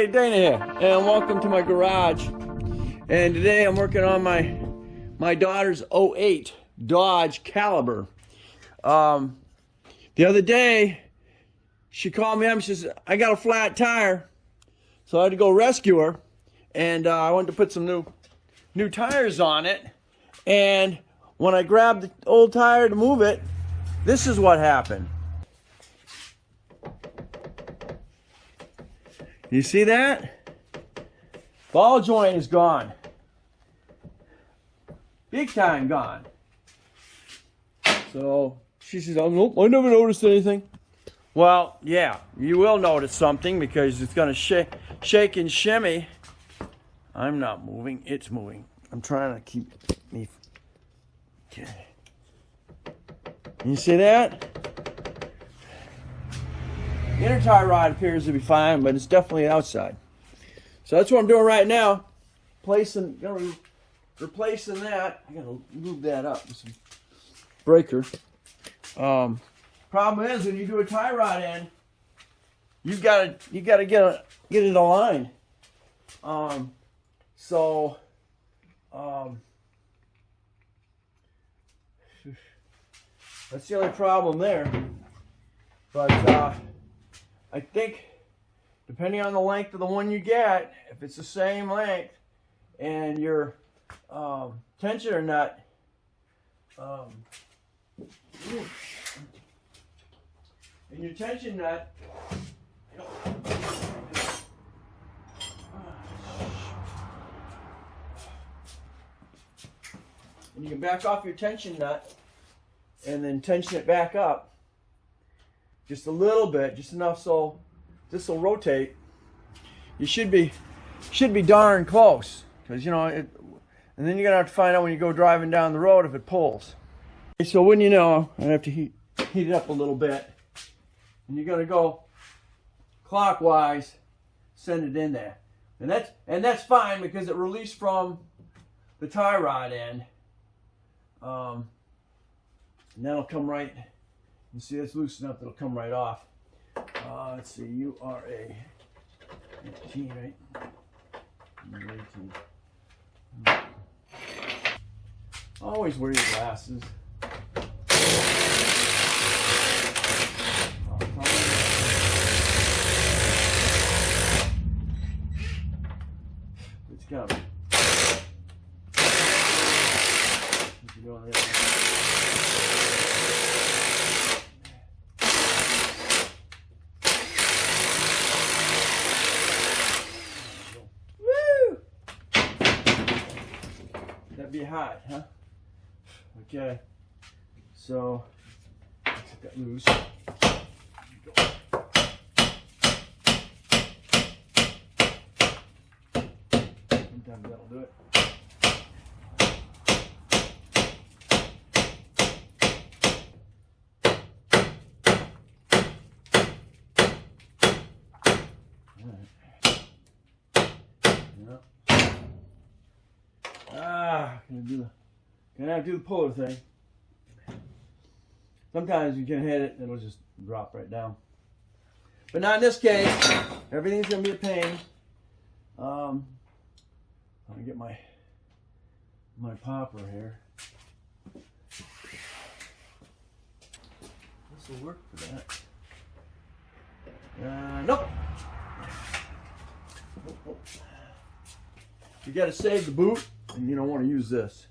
Hey, Dana here, and welcome to my garage. And today I'm working on my daughter's '08 Dodge Caliber. The other day, she called me up and she says, I got a flat tire. So I had to go rescue her, and I wanted to put some new tires on it. And when I grabbed the old tire to move it, this is what happened. You see that? Ball joint is gone. Big time gone. So she says, oh, nope, I never noticed anything. Well, yeah, you will notice something because it's going to shake and shimmy. I'm not moving, it's moving. I'm trying to keep me. Okay. You see that? The inner tie rod appears to be fine, but it's definitely outside. So that's what I'm doing right now. Replacing that. I gotta move that up with some breaker. Problem is, when you do a tie rod in, you gotta get it aligned. That's the only problem there. But I think, depending on the length of the one you get, if it's the same length, and your tensioner nut, and your tension nut, and you can back off your tension nut, and then tension it back up. Just a little bit, just enough so this will rotate. You should be darn close, because you know it. And then you're gonna have to find out when you go driving down the road if it pulls. So when you know, I have to heat it up a little bit, and you're gonna go clockwise, send it in there, and that's fine because it released from the tie rod end, and that'll come right. You see, it's loose enough that'll come right off. Let's see, you are a 18, right? You're 18. Always wear your glasses. It's coming. That'd be hot, huh? Okay. So let's get that loose. Sometimes that'll do it. Gonna do the puller thing. Sometimes you can hit it and it'll just drop right down. But not in this case. Everything's gonna be a pain. I'm gonna get my popper here. This will work for that. Nope. You gotta save the boot, and you don't want to use this.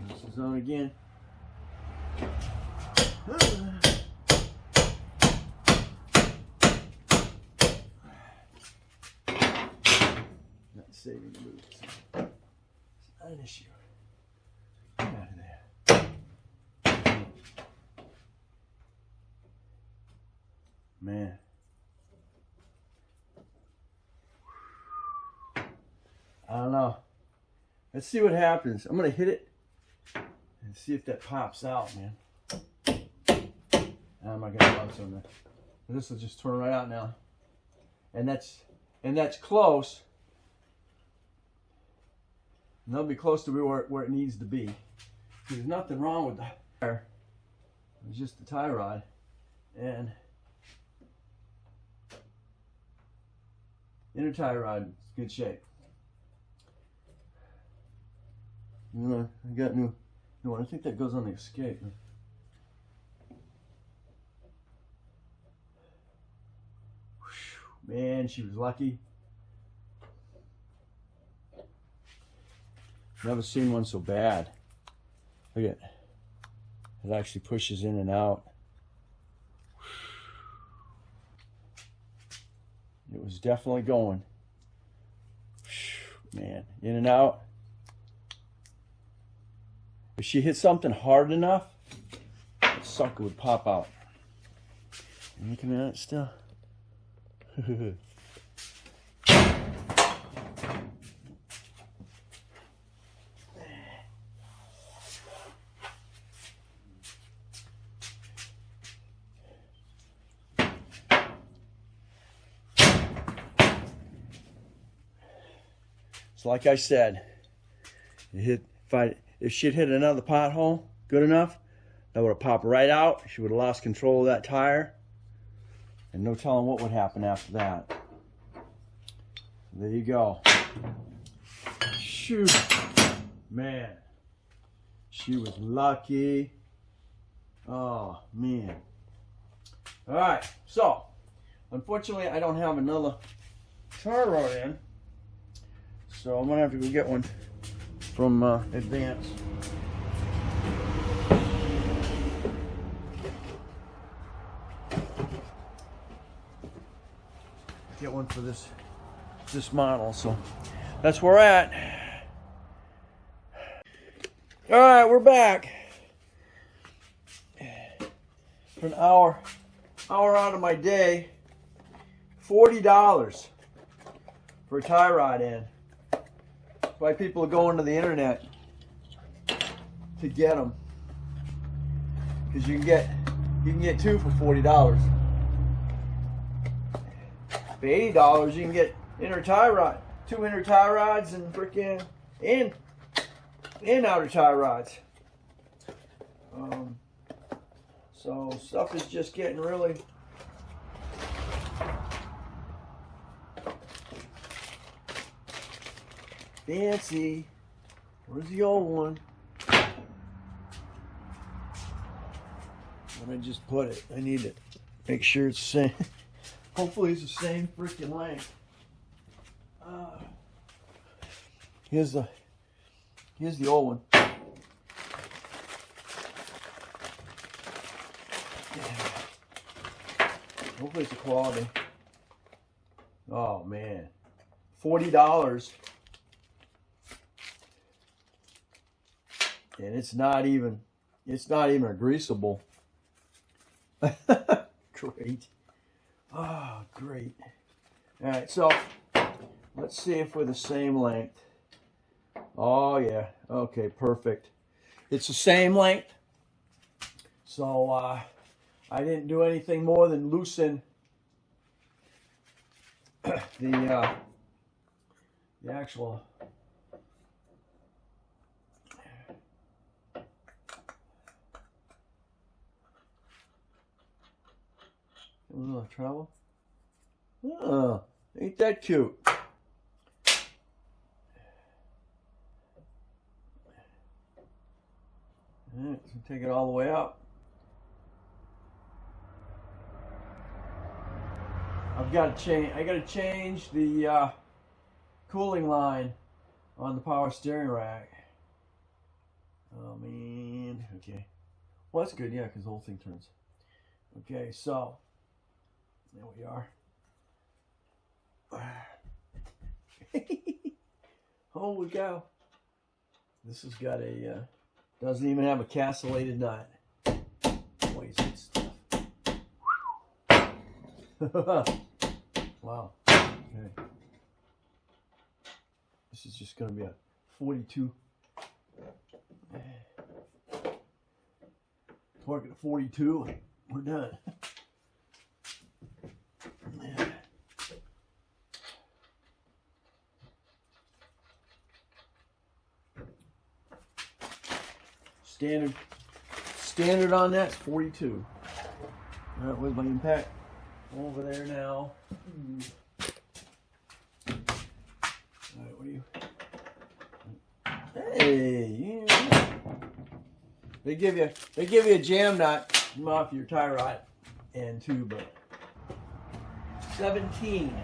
This is on again. Not saving the boot. It's not an issue. Get out of there. Man. I don't know. Let's see what happens. I'm going to hit it and see if that pops out, man. I'm not going to bounce on that. This will just turn right out now. And that's close. And that'll be close to where it needs to be. There's nothing wrong with the tire. It was just the tie rod. And inner tie rod is good shape. I got new one. I think that goes on the escape. Man, she was lucky. Never seen one so bad. Look at it. It actually pushes in and out. It was definitely going. Man, in and out. If she hit something hard enough, that sucker would pop out. I'm looking at it still. So like I said, if she'd hit another pothole good enough, that would have popped right out. She would have lost control of that tire. And no telling what would happen after that. There you go. Shoot. Man. She was lucky. Oh, man. Alright, so unfortunately I don't have another tie rod in. So I'm going to have to go get one from Advance. Get one for this model, so that's where we're at. All right, we're back for an hour out of my day. $40 for a tie rod in. That's why people are going to the internet to get them, because you can get two for $40. For $80, you can get inner tie rod, 2 inner tie rods, and freaking and outer tie rods. So stuff is just getting really fancy. Where's the old one? When I just put it, I need to make sure it's the same. Hopefully it's the same freaking length. Here's the old one. Hopefully it's a quality. Oh man, $40, and it's not even a greasable. Great. Oh, great. All right, so let's see if we're the same length. Oh, yeah. Okay, perfect. It's the same length. So I didn't do anything more than loosen the actual travel. Oh, ain't that cute? All right, so take it all the way up. I got to change the cooling line on the power steering rack. Oh man. Okay. Well, that's good. Yeah, because the whole thing turns. Okay, so there we are. Holy cow. This has got a, doesn't even have a castellated nut. Boy, is it stuff. Wow. Okay. This is just going to be a 42. Torque at 42. We're done. Standard on that's 42. All right, with my Impact over there now. All right, what are you? Hey, yeah. They give you a jam knot off your tie rod and too, but 17.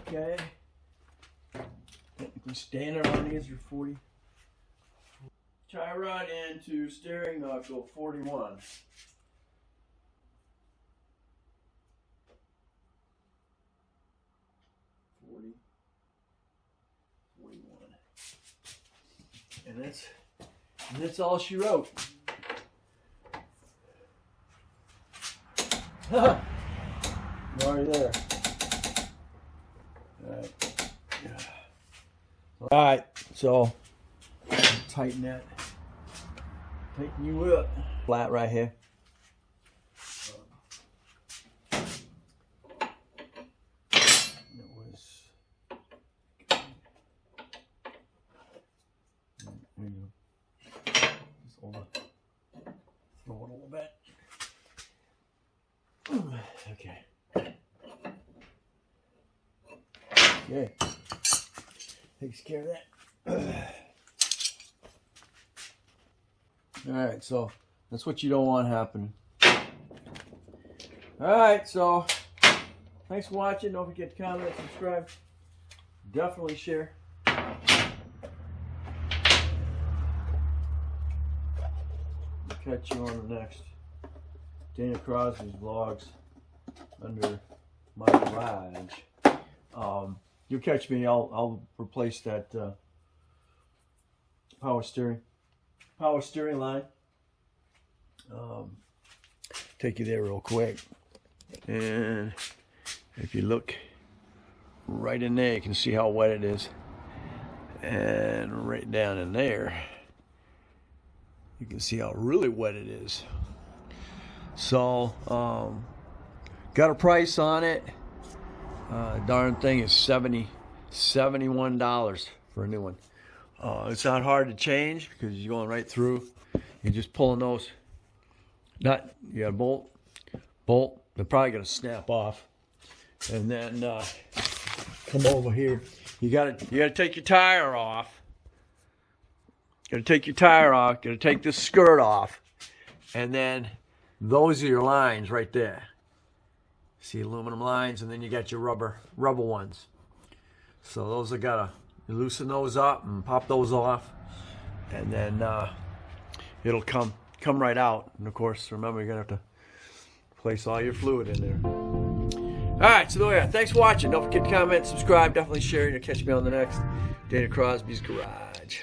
Okay. Technically standard on these are 40. Tie rod into steering knuckle 41. 41. And that's all she wrote. I'm already there. Alright, so tighten that. Tighten you up. Flat right here. There you go. Just hold on. Throw it a little bit. Okay. Okay. Takes care of that. Alright, so that's what you don't want happening. Alright, so thanks for watching. Don't forget to comment, subscribe. Definitely share. Catch you on the next Dana Crosby's vlogs under my garage. You'll catch me. I'll replace that power steering line. Take you there real quick, and if you look right in there, you can see how wet it is, and right down in there you can see how really wet it is. So got a price on it. Darn thing is $71 for a new one. It's not hard to change because you're going right through. You're just pulling those. You got a bolt. They're probably gonna snap off, and then come over here. You gotta take your tire off. Gotta take your tire off. Gotta take this skirt off, and then those are your lines right there. See, aluminum lines, and then you got your rubber ones. So those are you loosen those up and pop those off, and then it'll come right out. And of course, remember, you're gonna have to place all your fluid in there. All right, so yeah, thanks for watching. Don't forget to comment, subscribe, definitely share. You'll catch me on the next Dana Crosby's Garage.